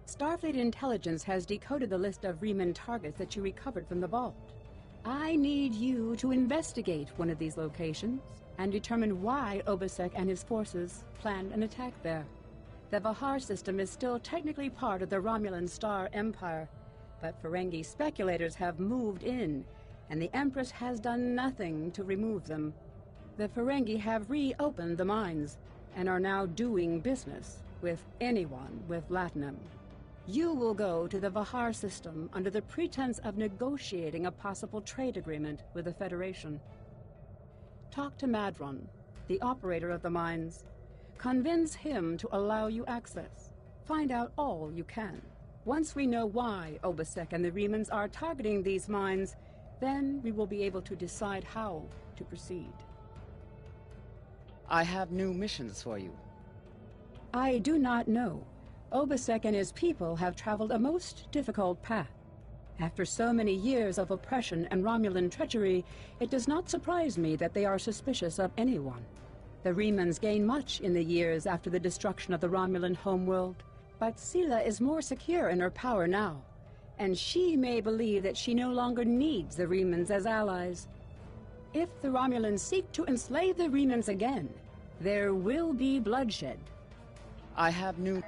Starfleet intelligence has decoded the list of Reman targets that you recovered from the vault. I need you to investigate one of these locations and determine why Obisek and his forces planned an attack there. The Vahar system is still technically part of the Romulan Star Empire, but Ferengi speculators have moved in, and the Empress has done nothing to remove them. The Ferengi have reopened the mines and are now doing business with anyone with Latinum. You will go to the Vahar system under the pretense of negotiating a possible trade agreement with the Federation. Talk to Madron, the operator of the mines. Convince him to allow you access. Find out all you can. Once we know why Obisek and the Remans are targeting these mines, then we will be able to decide how to proceed. I have new missions for you. I do not know. Obisek and his people have traveled a most difficult path. After so many years of oppression and Romulan treachery, it does not surprise me that they are suspicious of anyone. The Remans gained much in the years after the destruction of the Romulan homeworld, but Sela is more secure in her power now, and she may believe that she no longer needs the Remans as allies. If the Romulans seek to enslave the Remans again, there will be bloodshed. I have new...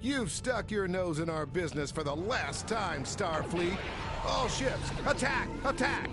You've stuck your nose in our business for the last time, Starfleet. All ships, attack! Attack!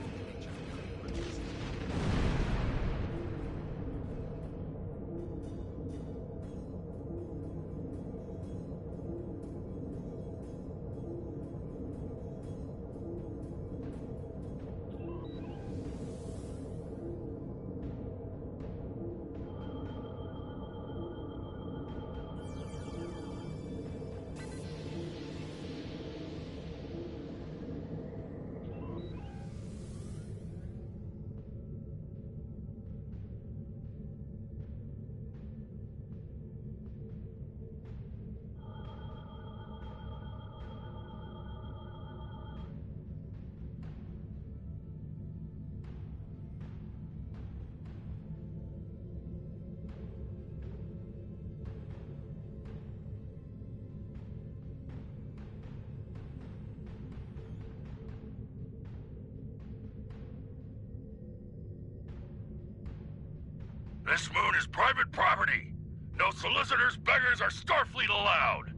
This moon is private property. No solicitors, beggars, or Starfleet allowed.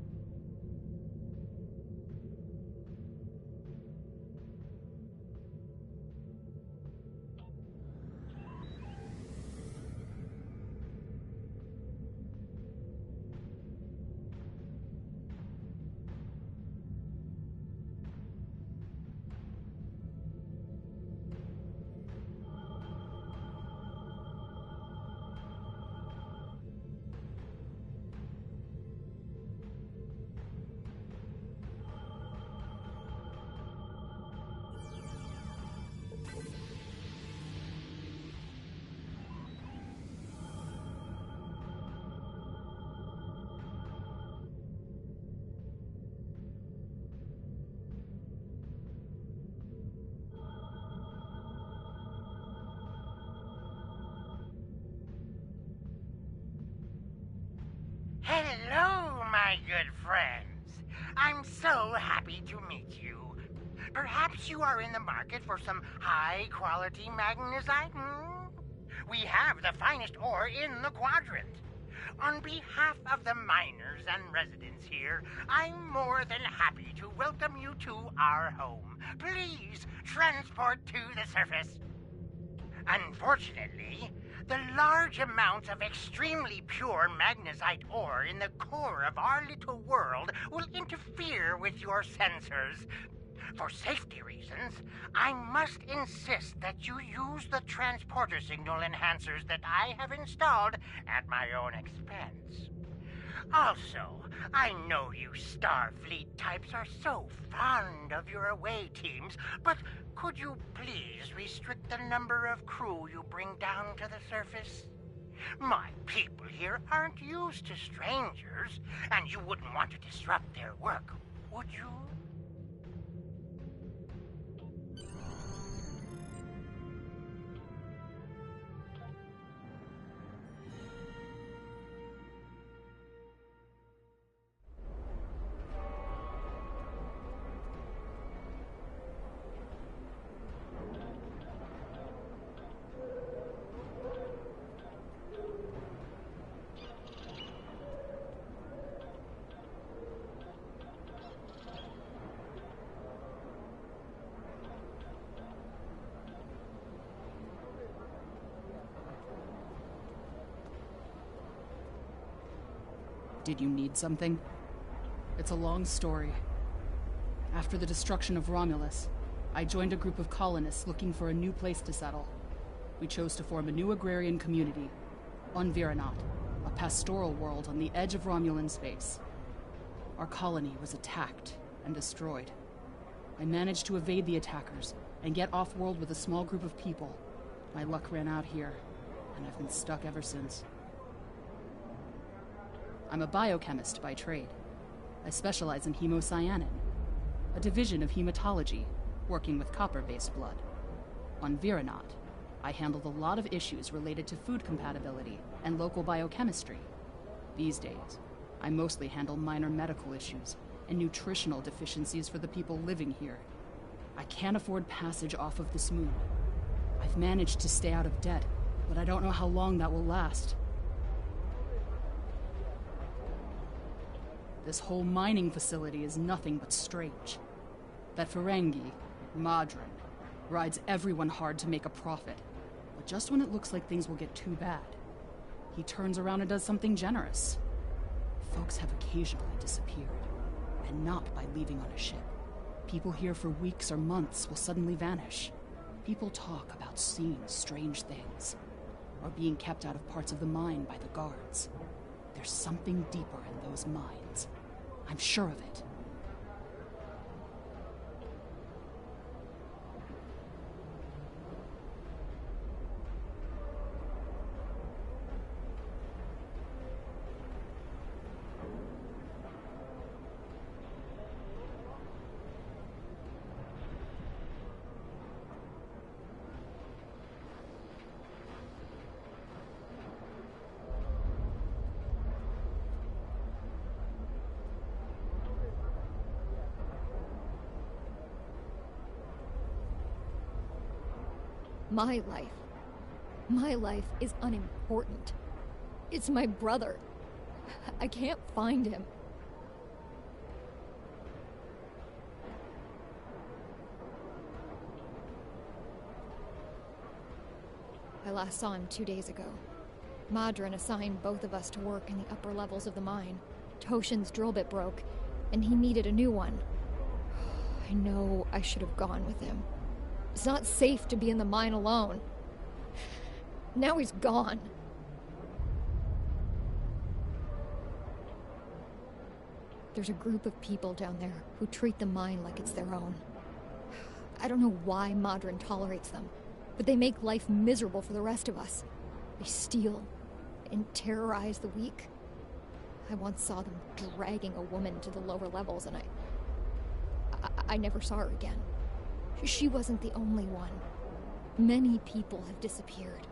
Hello, my good friends. I'm so happy to meet you. Perhaps you are in the market for some high-quality magnesite, hmm? We have the finest ore in the quadrant. On behalf of the miners and residents here, I'm more than happy to welcome you to our home. Please transport to the surface. Unfortunately, the large amounts of extremely pure magnesite ore in the core of our little world will interfere with your sensors. For safety reasons, I must insist that you use the transporter signal enhancers that I have installed at my own expense. Also, I know you Starfleet types are so fond of your away teams, but could you please restrict the number of crew you bring down to the surface? My people here aren't used to strangers, and you wouldn't want to disrupt their work, would you? Did you need something? It's a long story. After the destruction of Romulus, I joined a group of colonists looking for a new place to settle. We chose to form a new agrarian community on Viranot, a pastoral world on the edge of Romulan space. Our colony was attacked and destroyed. I managed to evade the attackers and get off-world with a small group of people. My luck ran out here, and I've been stuck ever since. I'm a biochemist by trade. I specialize in hemocyanin, a division of hematology, working with copper-based blood. On Viranot, I handled a lot of issues related to food compatibility and local biochemistry. These days, I mostly handle minor medical issues and nutritional deficiencies for the people living here. I can't afford passage off of this moon. I've managed to stay out of debt, but I don't know how long that will last. This whole mining facility is nothing but strange. That Ferengi, Madron, rides everyone hard to make a profit. But just when it looks like things will get too bad, he turns around and does something generous. Folks have occasionally disappeared, and not by leaving on a ship. People here for weeks or months will suddenly vanish. People talk about seeing strange things, or being kept out of parts of the mine by the guards. There's something deeper in those mines. I'm sure of it. My life is unimportant. It's my brother. I can't find him. I last saw him 2 days ago. Madron assigned both of us to work in the upper levels of the mine. Toshin's drill bit broke, and he needed a new one. I know I should have gone with him. It's not safe to be in the mine alone. Now he's gone. There's a group of people down there who treat the mine like it's their own. I don't know why Madron tolerates them, but they make life miserable for the rest of us. They steal and terrorize the weak. I once saw them dragging a woman to the lower levels, and I never saw her again. She wasn't the only one. Many people have disappeared.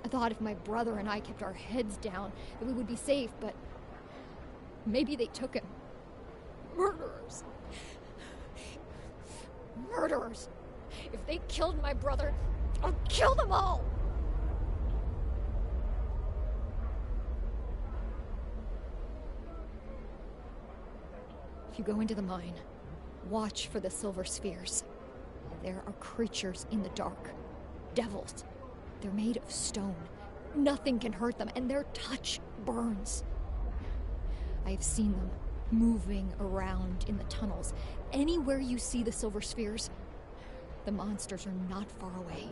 I thought if my brother and I kept our heads down, that we would be safe, but maybe they took him. Murderers. Murderers. If they killed my brother, I'll kill them all! If you go into the mine, watch for the silver spheres. There are creatures in the dark. Devils. They're made of stone. Nothing can hurt them, and their touch burns. I have seen them moving around in the tunnels. Anywhere you see the silver spheres, the monsters are not far away.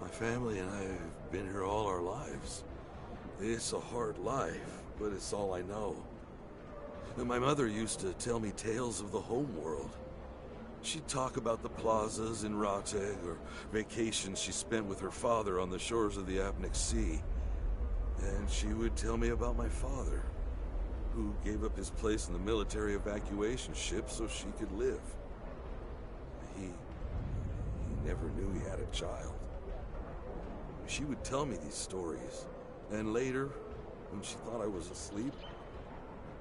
My family and I have been here all our lives. It's a hard life, but it's all I know. My mother used to tell me tales of the home world. She'd talk about the plazas in Rateg, or vacations she spent with her father on the shores of the Apnic Sea. And she would tell me about my father, who gave up his place in the military evacuation ship so she could live. He never knew he had a child. She would tell me these stories, and later, when she thought I was asleep,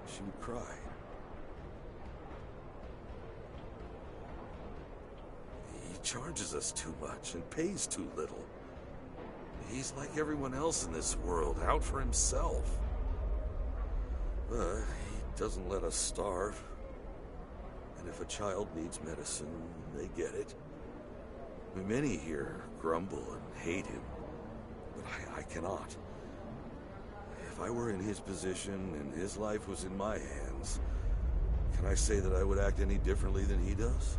she would cry. He charges us too much and pays too little. He's like everyone else in this world, out for himself. But he doesn't let us starve. And if a child needs medicine, they get it. Many here grumble and hate him, but I cannot. If I were in his position and his life was in my hands, can I say that I would act any differently than he does?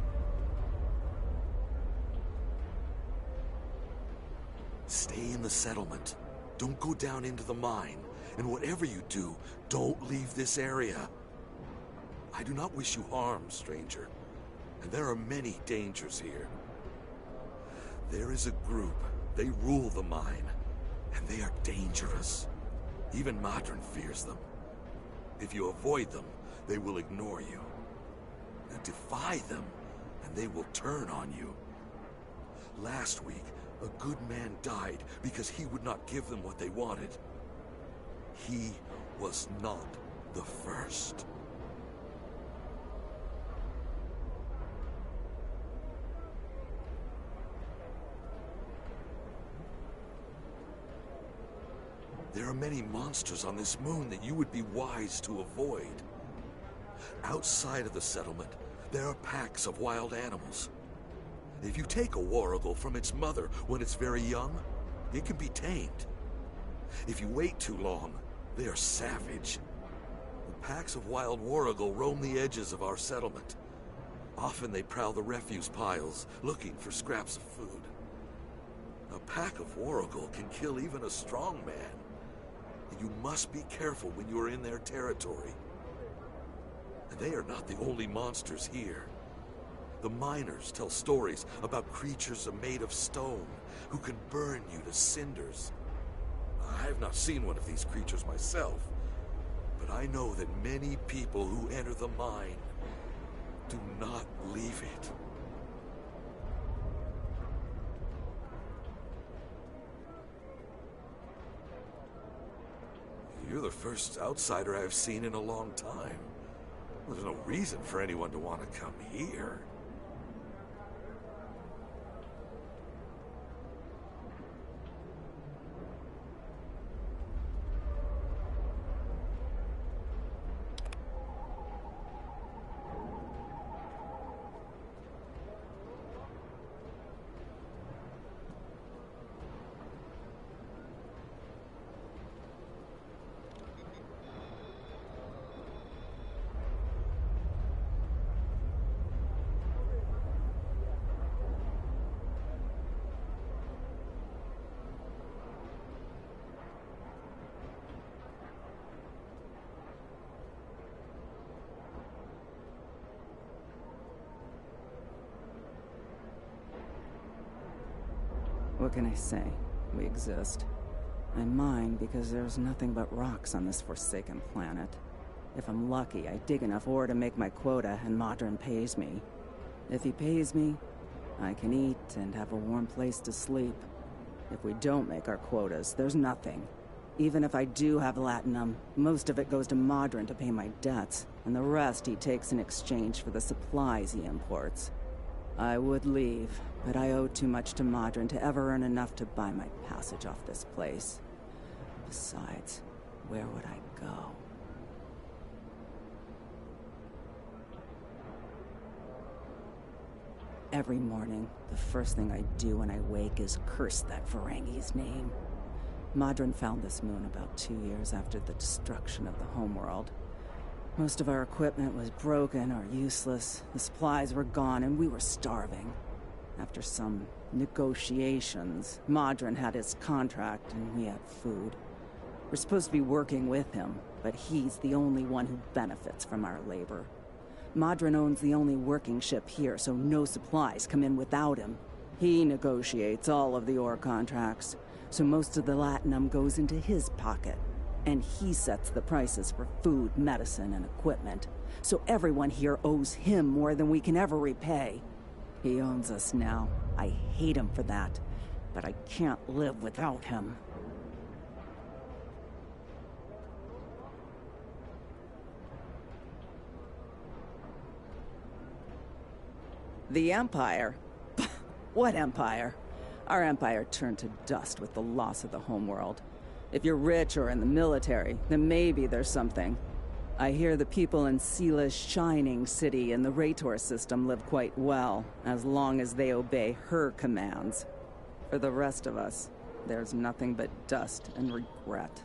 Stay. Stay in the settlement. Don't go down into the mine. And whatever you do, don't leave this area. I do not wish you harm, stranger. And there are many dangers here. There is a group. They rule the mine. And they are dangerous. Even Madron fears them. If you avoid them, they will ignore you. And defy them, and they will turn on you. Last week, a good man died because he would not give them what they wanted. He was not the first. There are many monsters on this moon that you would be wise to avoid. Outside of the settlement, there are packs of wild animals. If you take a warrigal from its mother when it's very young, it can be tamed. If you wait too long, they are savage. The packs of wild warrigal roam the edges of our settlement. Often they prowl the refuse piles, looking for scraps of food. A pack of warrigal can kill even a strong man. And you must be careful when you are in their territory. And they are not the only monsters here. The miners tell stories about creatures made of stone who can burn you to cinders. I have not seen one of these creatures myself, but I know that many people who enter the mine do not leave it. You're the first outsider I've seen in a long time. There's no reason for anyone to want to come here. What can I say? We exist. I mine because there's nothing but rocks on this forsaken planet. If I'm lucky, I dig enough ore to make my quota and Madron pays me. If he pays me, I can eat and have a warm place to sleep. If we don't make our quotas, there's nothing. Even if I do have latinum, most of it goes to Madron to pay my debts, and the rest he takes in exchange for the supplies he imports. I would leave, but I owe too much to Madron to ever earn enough to buy my passage off this place. Besides, where would I go? Every morning, the first thing I do when I wake is curse that Ferengi's name. Madron found this moon about 2 years after the destruction of the homeworld. Most of our equipment was broken or useless, the supplies were gone, and we were starving. After some negotiations, Madron had his contract and we had food. We're supposed to be working with him, but he's the only one who benefits from our labor. Madron owns the only working ship here, so no supplies come in without him. He negotiates all of the ore contracts, so most of the latinum goes into his pocket. And he sets the prices for food, medicine, and equipment. So everyone here owes him more than we can ever repay. He owns us now. I hate him for that, but I can't live without him. The Empire? What Empire? Our Empire turned to dust with the loss of the homeworld. If you're rich or in the military, then maybe there's something. I hear the people in Sila's shining city and the Rator system live quite well, as long as they obey her commands. For the rest of us, there's nothing but dust and regret.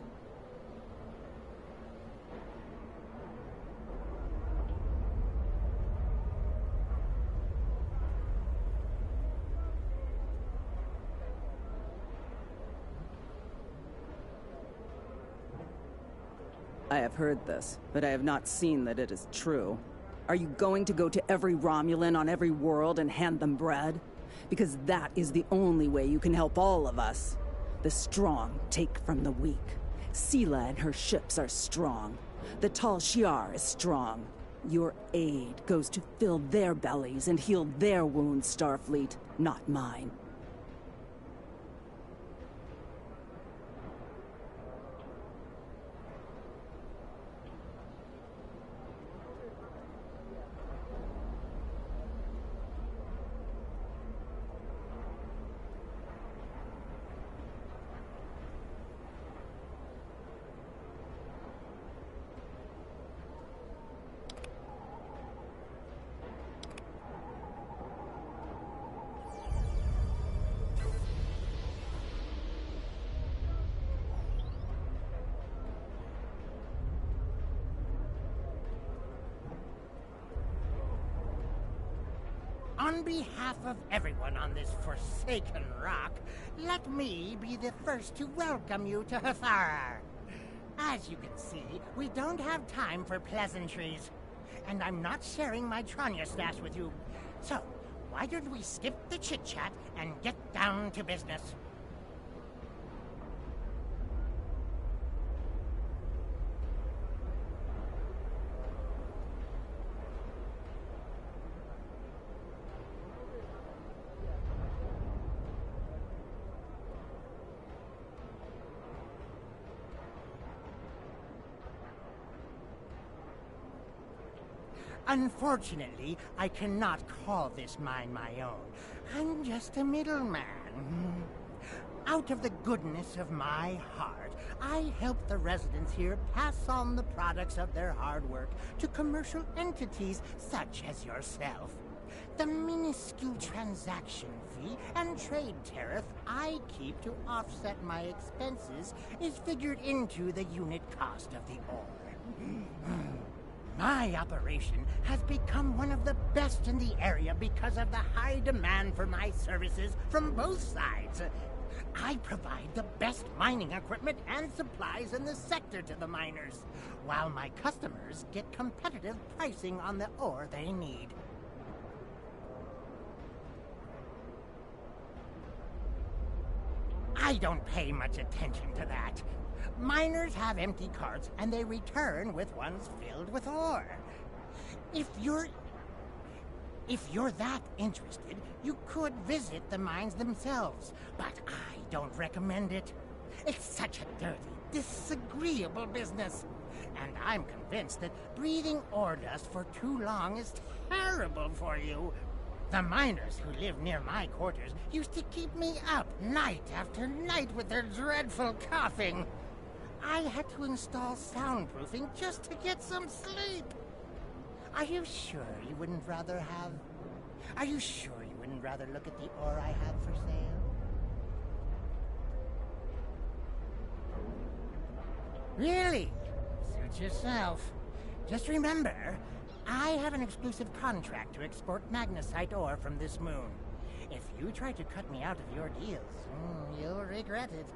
I have heard this, but I have not seen that it is true. Are you going to go to every Romulan on every world and hand them bread? Because that is the only way you can help all of us. The strong take from the weak. Sela and her ships are strong. The Tal Shiar is strong. Your aid goes to fill their bellies and heal their wounds, Starfleet, not mine. On behalf of everyone on this forsaken rock, let me be the first to welcome you to Hathara. As you can see, we don't have time for pleasantries. And I'm not sharing my Tranya stash with you. So, why don't we skip the chit-chat and get down to business? Unfortunately, I cannot call this mine my own. I'm just a middleman. Out of the goodness of my heart, I help the residents here pass on the products of their hard work to commercial entities such as yourself. The minuscule transaction fee and trade tariff I keep to offset my expenses is figured into the unit cost of the ore. My operation has become one of the best in the area because of the high demand for my services from both sides. I provide the best mining equipment and supplies in the sector to the miners, while my customers get competitive pricing on the ore they need. I don't pay much attention to that. Miners have empty carts, and they return with ones filled with ore. If you're that interested, you could visit the mines themselves, but I don't recommend it. It's such a dirty, disagreeable business, and I'm convinced that breathing ore dust for too long is terrible for you. The miners who live near my quarters used to keep me up night after night with their dreadful coughing. I had to install soundproofing just to get some sleep. Are you sure you wouldn't rather look at the ore I have for sale? Really? Suit yourself. Just remember, I have an exclusive contract to export magnesite ore from this moon. If you try to cut me out of your deals, you'll regret it.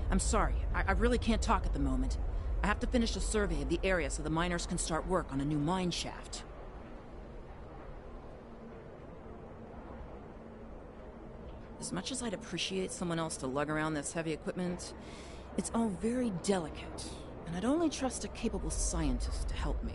I'm sorry, I really can't talk at the moment. I have to finish a survey of the area so the miners can start work on a new mine shaft. As much as I'd appreciate someone else to lug around this heavy equipment, it's all very delicate, and I'd only trust a capable scientist to help me.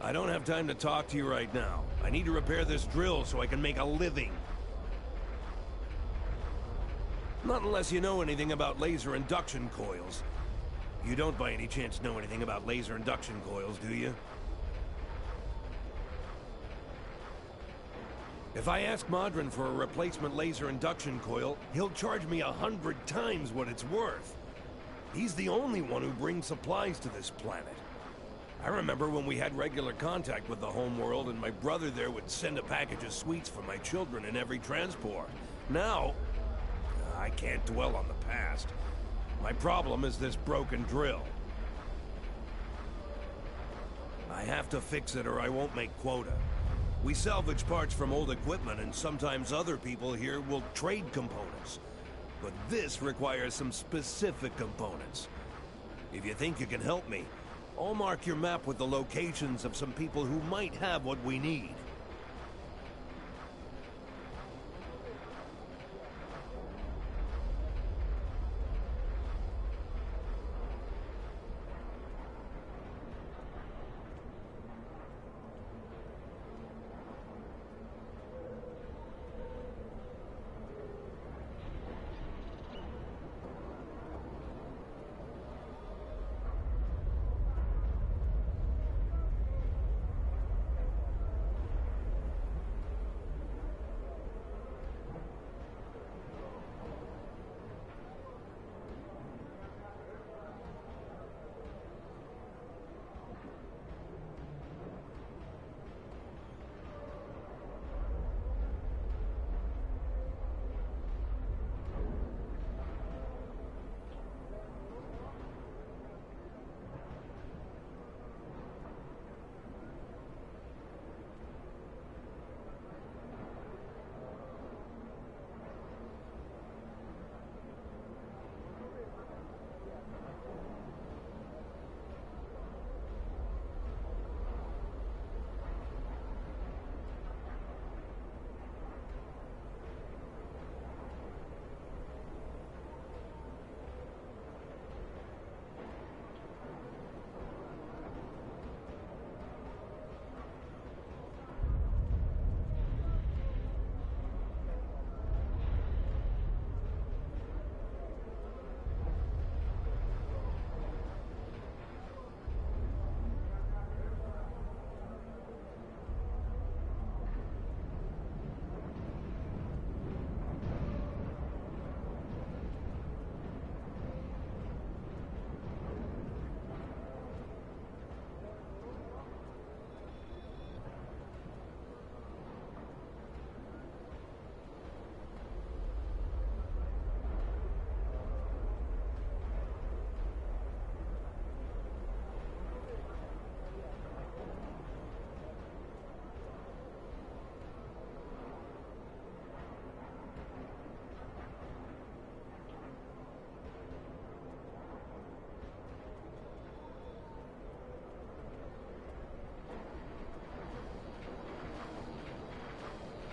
I don't have time to talk to you right now. I need to repair this drill so I can make a living. Not unless you know anything about laser induction coils. You don't by any chance know anything about laser induction coils, do you? If I ask Modron for a replacement laser induction coil, he'll charge me 100 times what it's worth. He's the only one who brings supplies to this planet. I remember when we had regular contact with the homeworld and my brother there would send a package of sweets for my children in every transport. Now, I can't dwell on the past. My problem is this broken drill. I have to fix it or I won't make quota. We salvage parts from old equipment and sometimes other people here will trade components. But this requires some specific components. If you think you can help me, I'll mark your map with the locations of some people who might have what we need.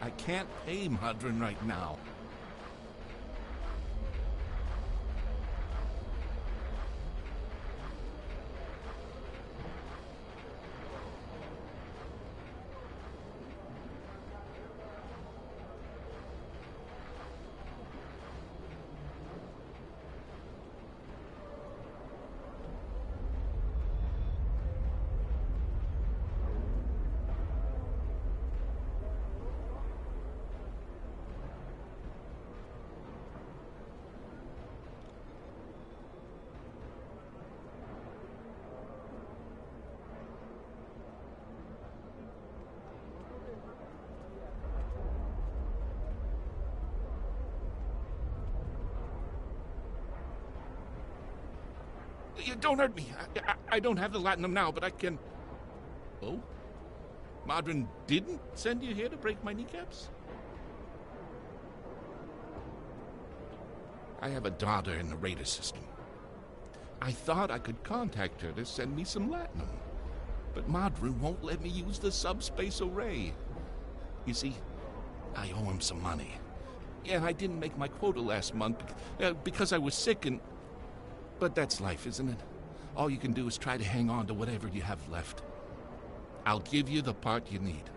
I can't pay Modron right now. Don't hurt me. I don't have the latinum now, but I can... Oh? Modron didn't send you here to break my kneecaps? I have a daughter in the radar system. I thought I could contact her to send me some latinum, but Modron won't let me use the subspace array. You see, I owe him some money. Yeah, I didn't make my quota last month because I was sick and... But that's life, isn't it? All you can do is try to hang on to whatever you have left. I'll give you the part you need.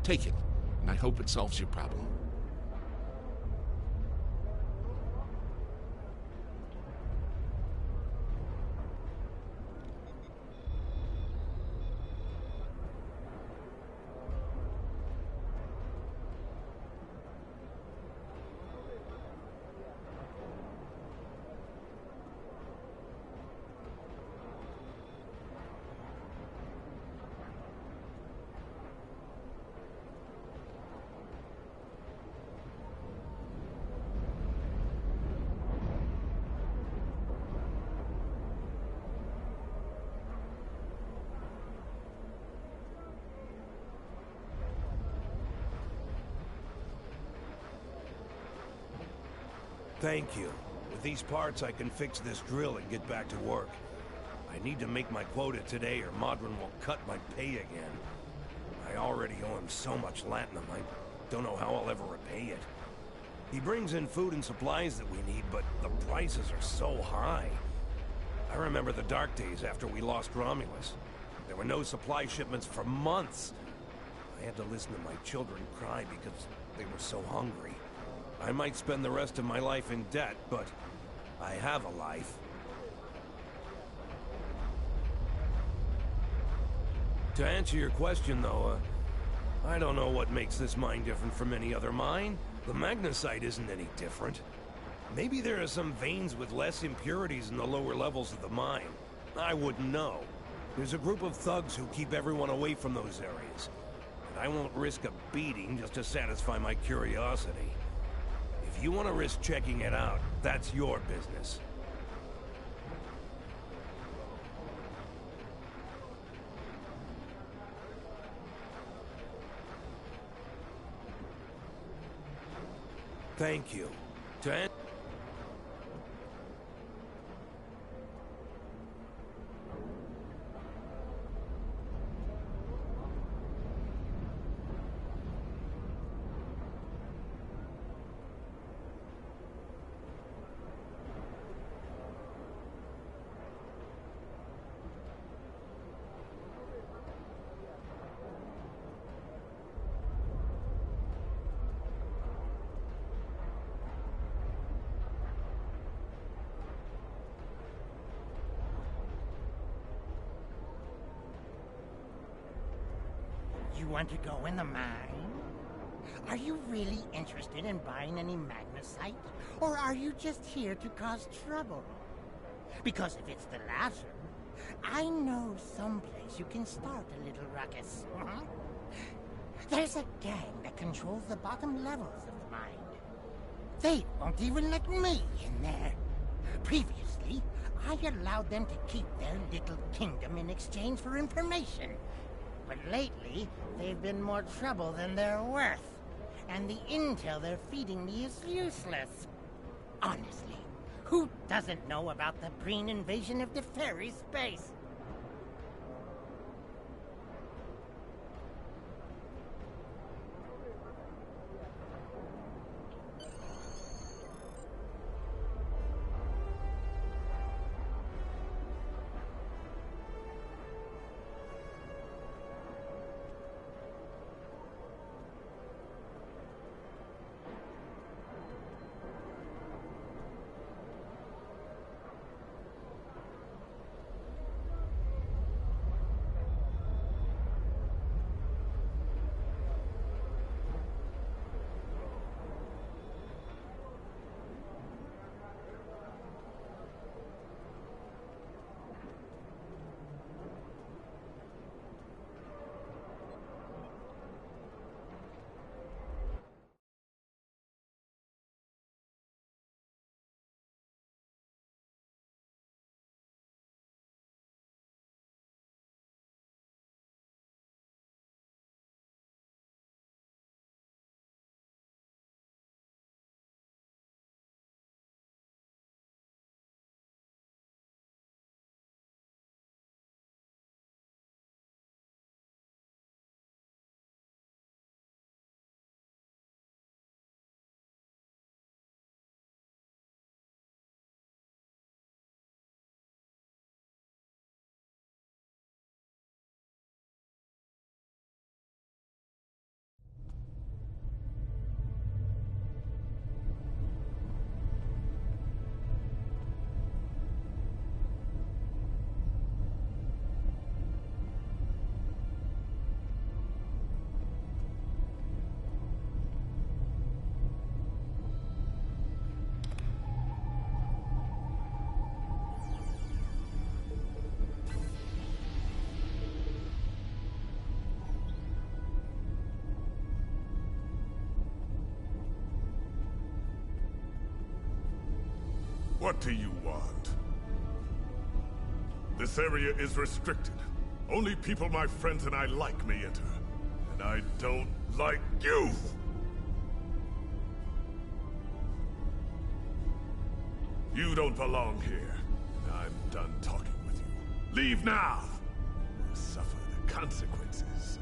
Take it, and I hope it solves your problem. Thank you. With these parts, I can fix this drill and get back to work. I need to make my quota today or Modron will cut my pay again. I already owe him so much latinum, I don't know how I'll ever repay it. He brings in food and supplies that we need, but the prices are so high. I remember the dark days after we lost Romulus. There were no supply shipments for months. I had to listen to my children cry because they were so hungry. I might spend the rest of my life in debt, but I have a life. To answer your question, though, I don't know what makes this mine different from any other mine. The magnesite isn't any different. Maybe there are some veins with less impurities in the lower levels of the mine. I wouldn't know. There's a group of thugs who keep everyone away from those areas. And I won't risk a beating just to satisfy my curiosity. If you want to risk checking it out, that's your business. Thank you. You want to go in the mine? Are you really interested in buying any magnesite? Or are you just here to cause trouble? Because if it's the latter, I know someplace you can start a little ruckus. There's a gang that controls the bottom levels of the mine. They won't even let me in there. Previously, I allowed them to keep their little kingdom in exchange for information. But lately, they've been more trouble than they're worth. And the intel they're feeding me is useless. Honestly, who doesn't know about the Breen invasion of the fairy space? What do you want? This area is restricted. Only people my friends and I like may enter. And I don't like you! You don't belong here. I'm done talking with you. Leave now! Or suffer the consequences.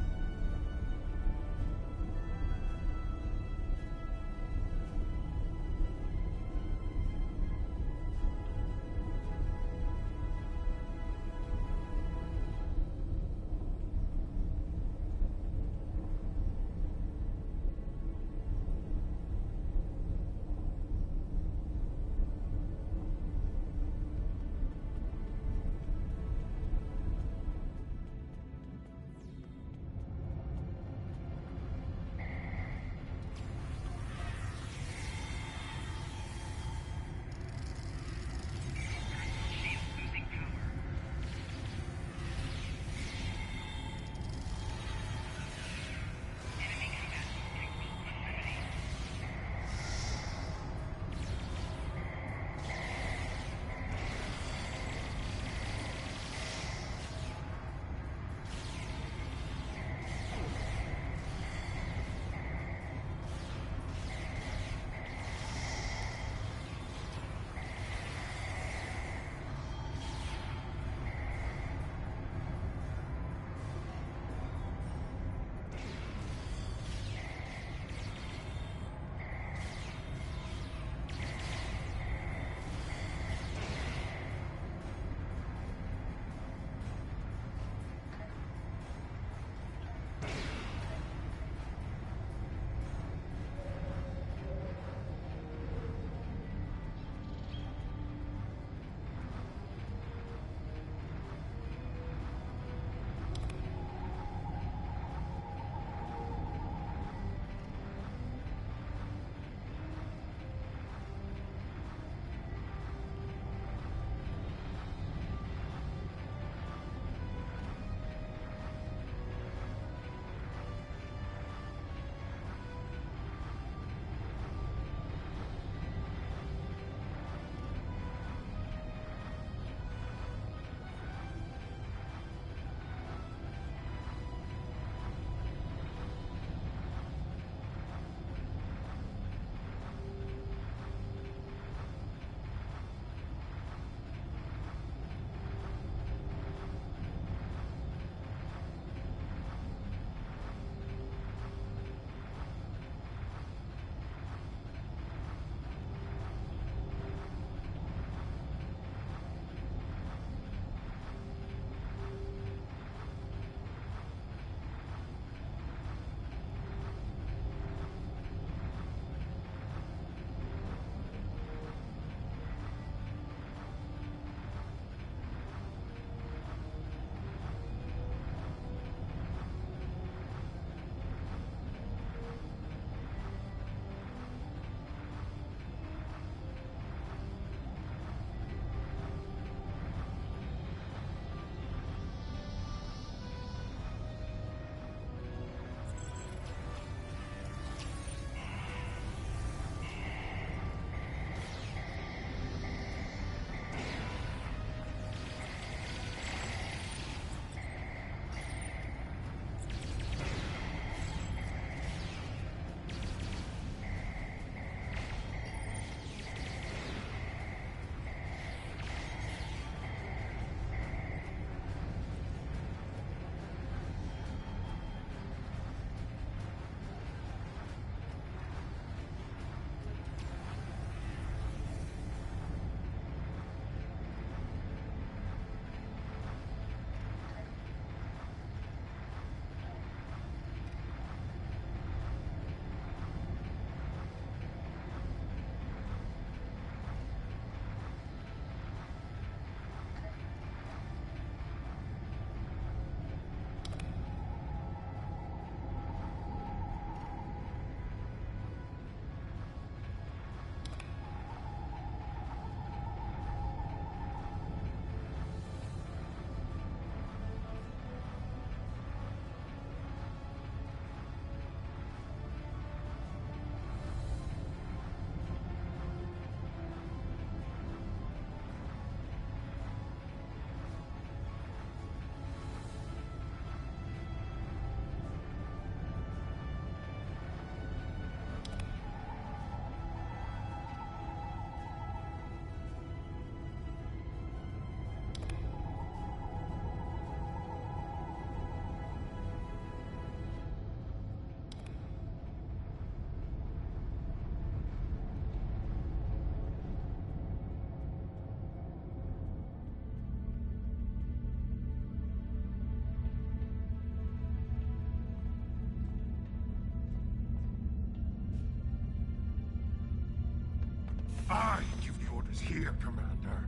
Commander.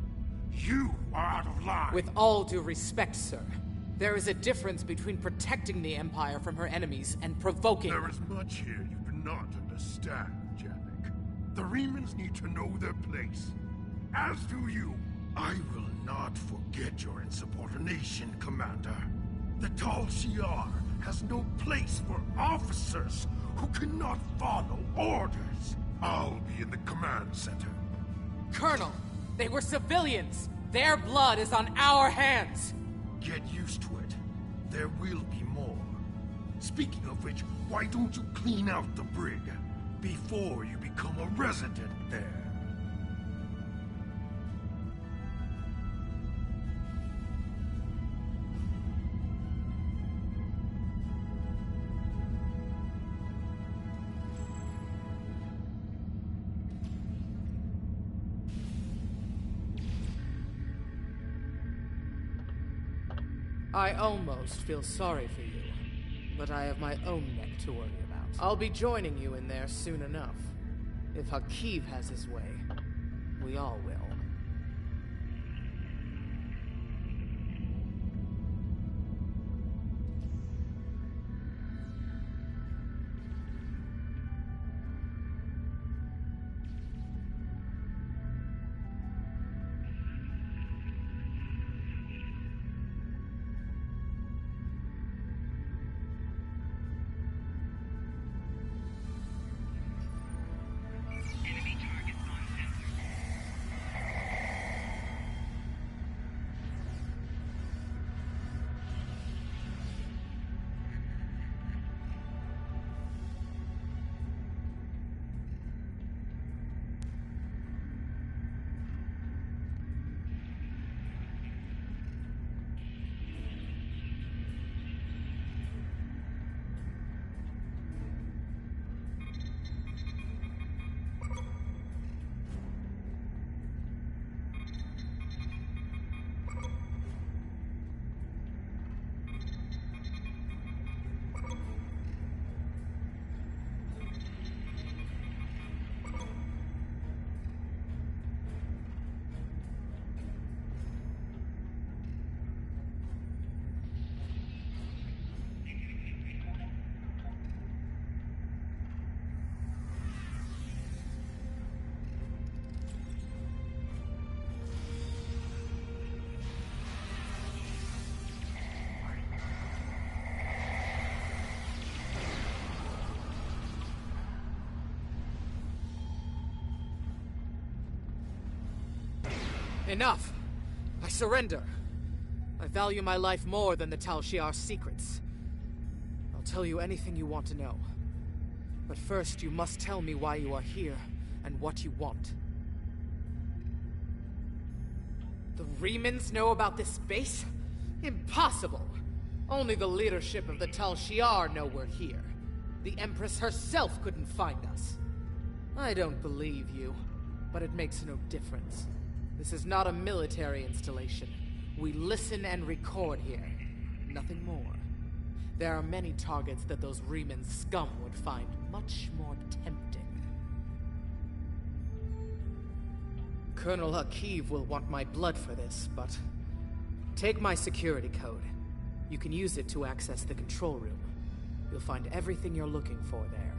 You are out of line. With all due respect, sir, there is a difference between protecting the Empire from her enemies and provoking... There is much here you do not understand, Janek. The Remans need to know their place. As do you. I will not forget your insubordination, Commander. The Tal Shiar has no place for officers who cannot follow orders. I'll be in the command center. Colonel, they were civilians. Their blood is on our hands. Get used to it. There will be more. Speaking of which, why don't you clean out the brig before you become a resident there? I almost feel sorry for you, but I have my own neck to worry about. I'll be joining you in there soon enough. If Hakiv has his way, we all will. Enough! I surrender. I value my life more than the Tal Shiar's secrets. I'll tell you anything you want to know. But first, you must tell me why you are here and what you want. The Remans know about this base? Impossible! Only the leadership of the Tal Shiar know we're here. The Empress herself couldn't find us. I don't believe you, but it makes no difference. This is not a military installation. We listen and record here. Nothing more. There are many targets that those Reman scum would find much more tempting. Colonel Hakiv will want my blood for this, but... take my security code. You can use it to access the control room. You'll find everything you're looking for there.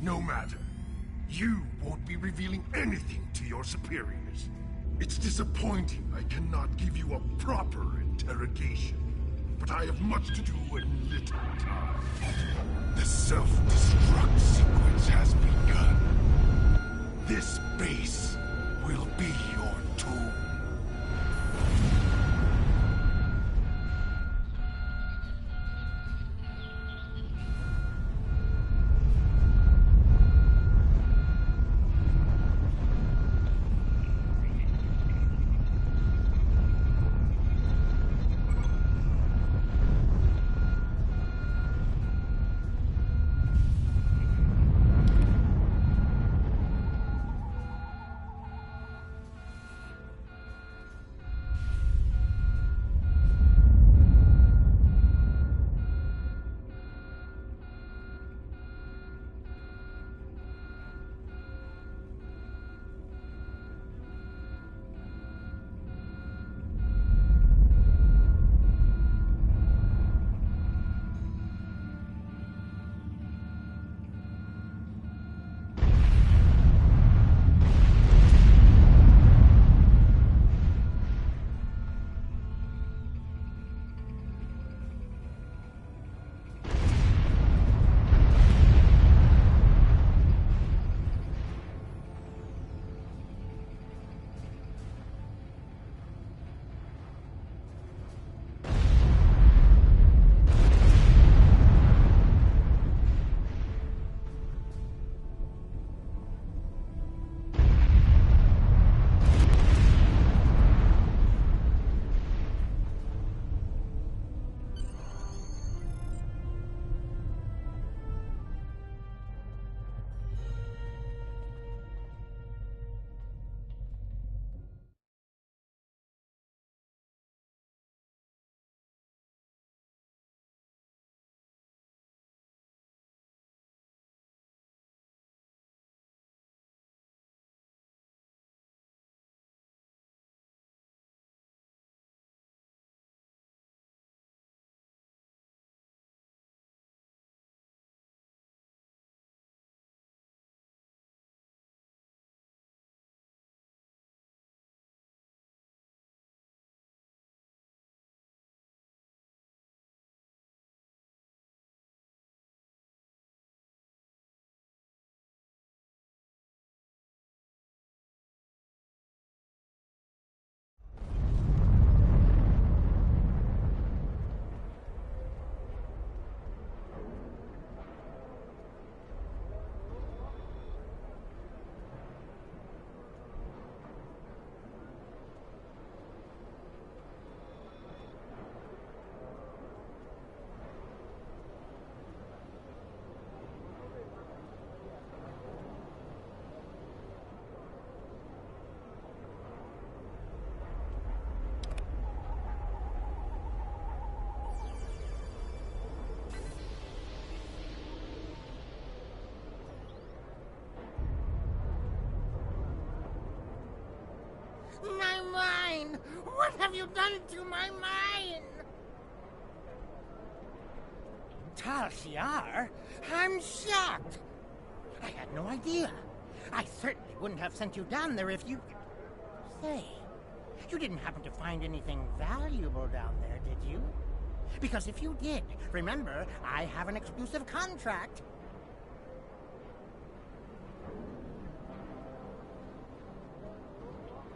No matter. You won't be revealing anything to your superiors. It's disappointing I cannot give you a proper interrogation. But I have much to do and little time. The self-destruct sequence has begun. This base will be your tomb. My mine! What have you done to my mine? Tal Shiar? I'm shocked. I had no idea. I certainly wouldn't have sent you down there if you... Say, you didn't happen to find anything valuable down there, did you? Because if you did, remember, I have an exclusive contract.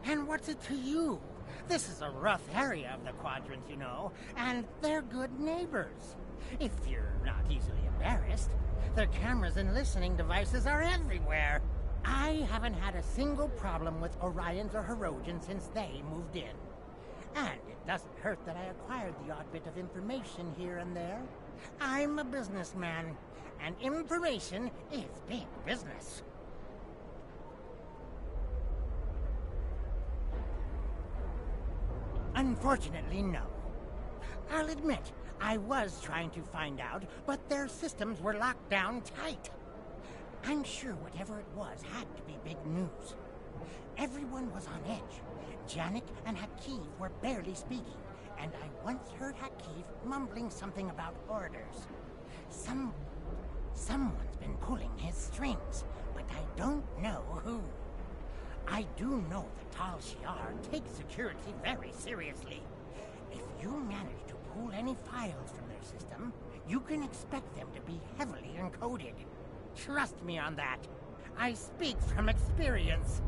And what's it to you? This is a rough area of the Quadrant, you know, and they're good neighbors. If you're not easily embarrassed, their cameras and listening devices are everywhere. I haven't had a single problem with Orions or Herodians since they moved in. And it doesn't hurt that I acquired the odd bit of information here and there. I'm a businessman, and information is big business. Unfortunately, no. I'll admit, I was trying to find out, but their systems were locked down tight. I'm sure whatever it was had to be big news. Everyone was on edge. Janek and Hakeev were barely speaking, and I once heard Hakeev mumbling something about orders. Someone's been pulling his strings, but I don't know who. I do know the Tal Shiar takes security very seriously. If you manage to pull any files from their system, you can expect them to be heavily encoded. Trust me on that. I speak from experience.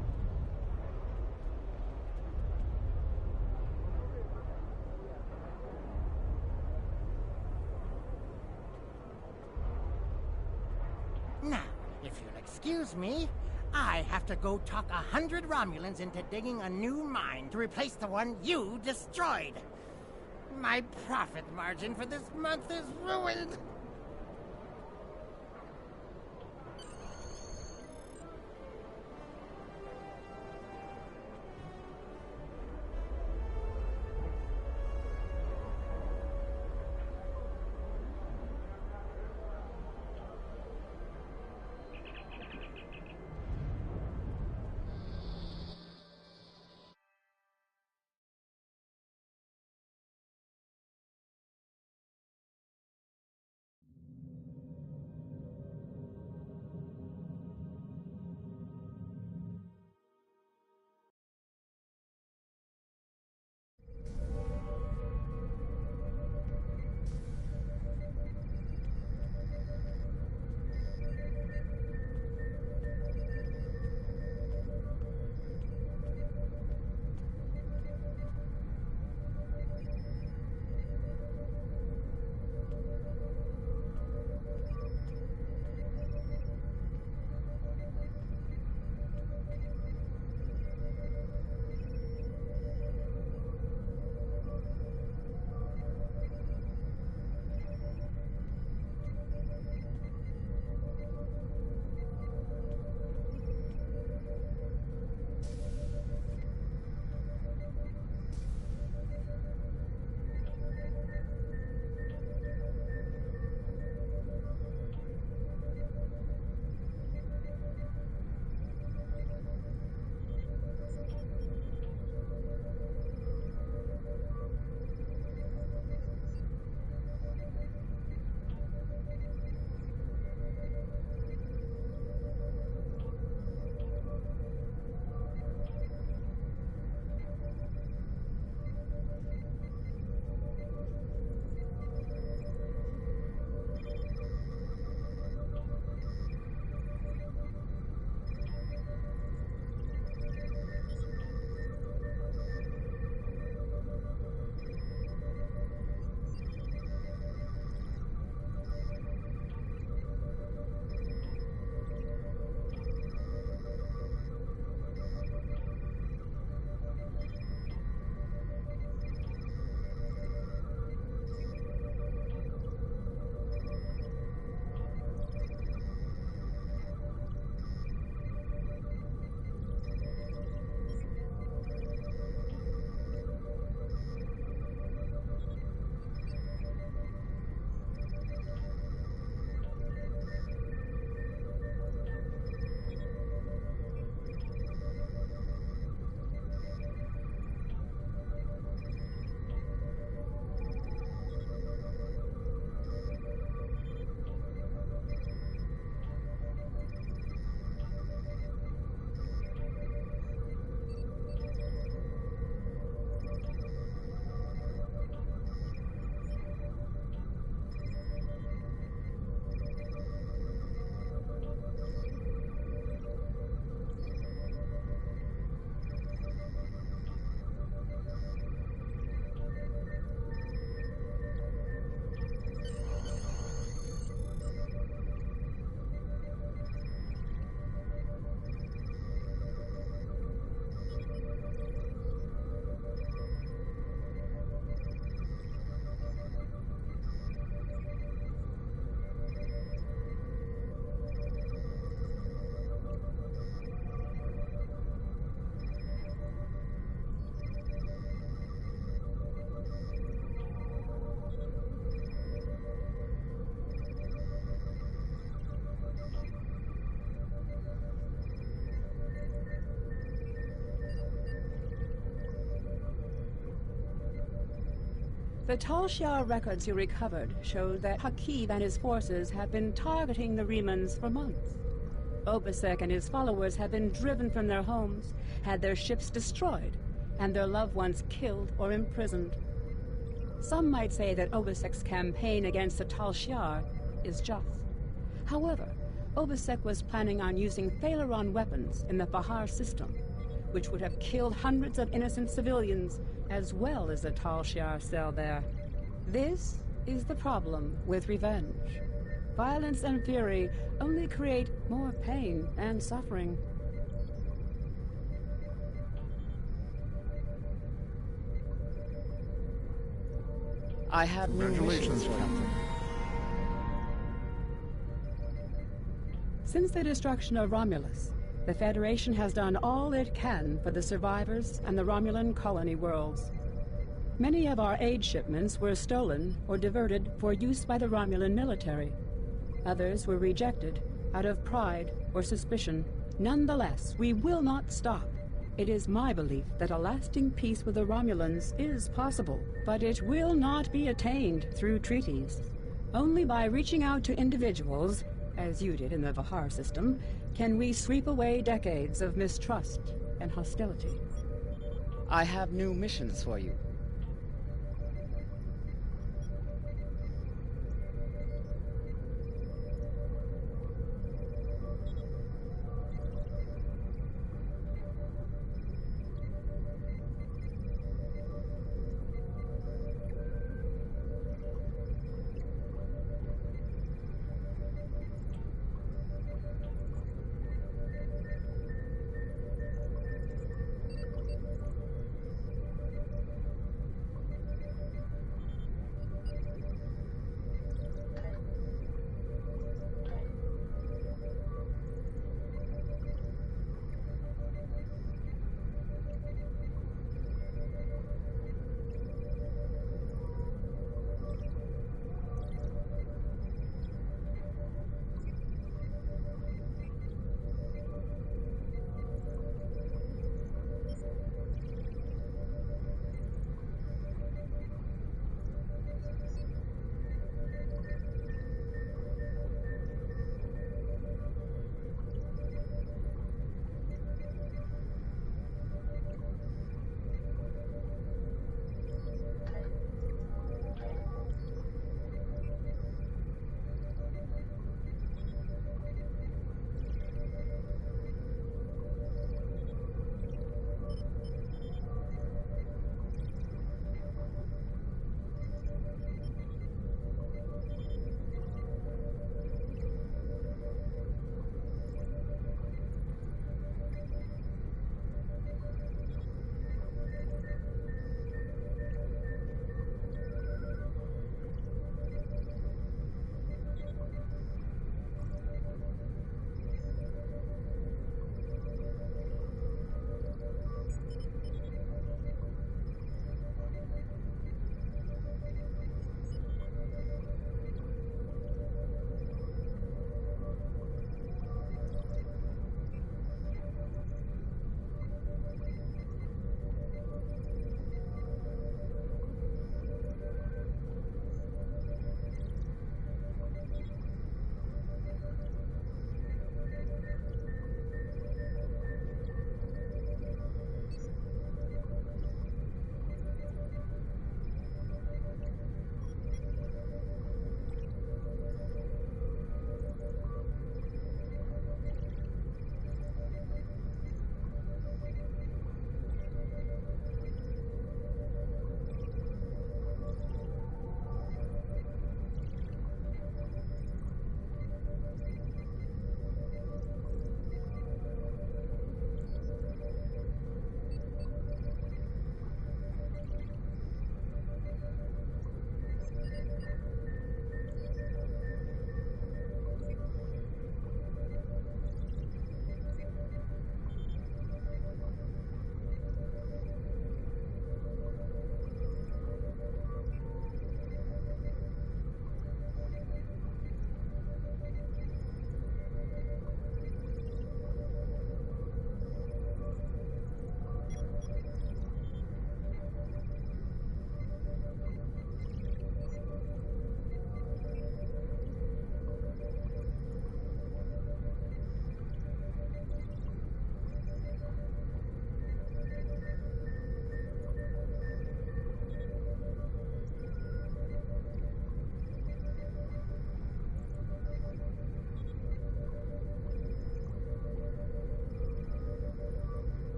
Now, if you'll excuse me, I have to go talk 100 Romulans into digging a new mine to replace the one you destroyed. My profit margin for this month is ruined. The Tal Shiar records you recovered showed that Hakib and his forces have been targeting the Remans for months. Obisek and his followers have been driven from their homes, had their ships destroyed, and their loved ones killed or imprisoned. Some might say that Obisek's campaign against the Tal Shiar is just. However, Obisek was planning on using Thalaron weapons in the Bahar system, which would have killed hundreds of innocent civilians, as well as the Tal Shiar cell there. This is the problem with revenge. Violence and fury only create more pain and suffering. I have new missions for you. Since the destruction of Romulus, the Federation has done all it can for the survivors and the Romulan colony worlds. Many of our aid shipments were stolen or diverted for use by the Romulan military. Others were rejected out of pride or suspicion. Nonetheless, we will not stop. It is my belief that a lasting peace with the Romulans is possible, but it will not be attained through treaties. Only by reaching out to individuals, as you did in the Vahar system, can we sweep away decades of mistrust and hostility. I have new missions for you.